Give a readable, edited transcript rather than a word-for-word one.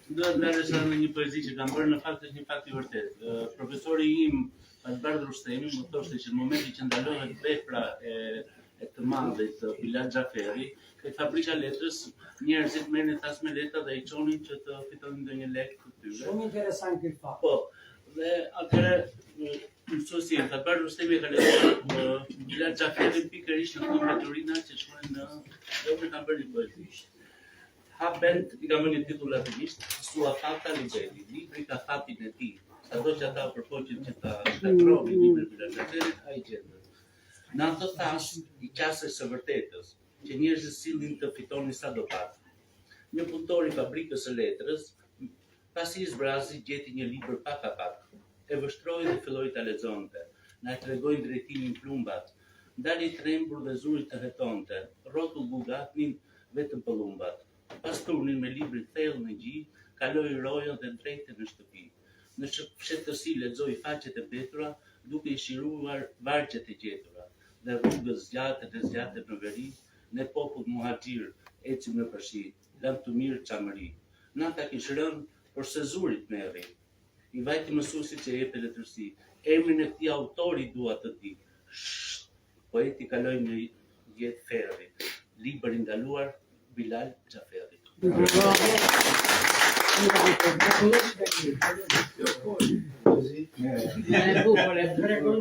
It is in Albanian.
Duhet merresh në një poezi që kam bërë, në fakt është një fakt I vërtet. Profesori im Albar Rustemi më thoshte që në momentin që ndalohet vepra e të madhit Bilal Xhaferi, tek fabrika letrës njerëzit merrnin tas me letra dhe I çonin që të fitonin ndonjë lek të tyre. Shumë interesant ky fakt. Po. Dhe atëherë mësuesi Albar Rustemi ka lexuar Bilal Xhaferin pikërisht në literaturina që shkruajnë në dhe kam bërë një poezi. Habent, I kam bërë një titull latinisht, Sua Fata Liberi, libri ka fatin e tij. Sado që ata përpoqen që ta shkatrojnë librin e Bilal Xhaferit, ai gjendet. Në atë thash I qasës së vërtetës, që njerëzit sillnin të fitonin sadopak. Një punëtor I fabrikës së letrës, pasi I zbrazi, gjeti një libër pak a pak. E vështroi dhe filloi ta lexonte. Na tregoi drejtimin plumbat. Dali trembur dhe zuri të hetonte. Rrotull bugatnin vetëm pëllumbat. Pas turnin me librin thellë në gjih, kaloi rojën dhe drejte në shtëpi. Në fshehtësi lexoi faqet e mbetura, duke I shiruar vargjet e gjetura. Dhe rrugës zgjatet në veri, ne popull muhaxhir, ecim në përshi, lam të mirë çamëri. Nata kish rënë, por se zurit merri. I vajti mësuesit që jepte letërsi. Emrin e këtij autori dua të di. Poeti kaloi në jetë ferri. Libër I ndaluar Bilal Xhaferi.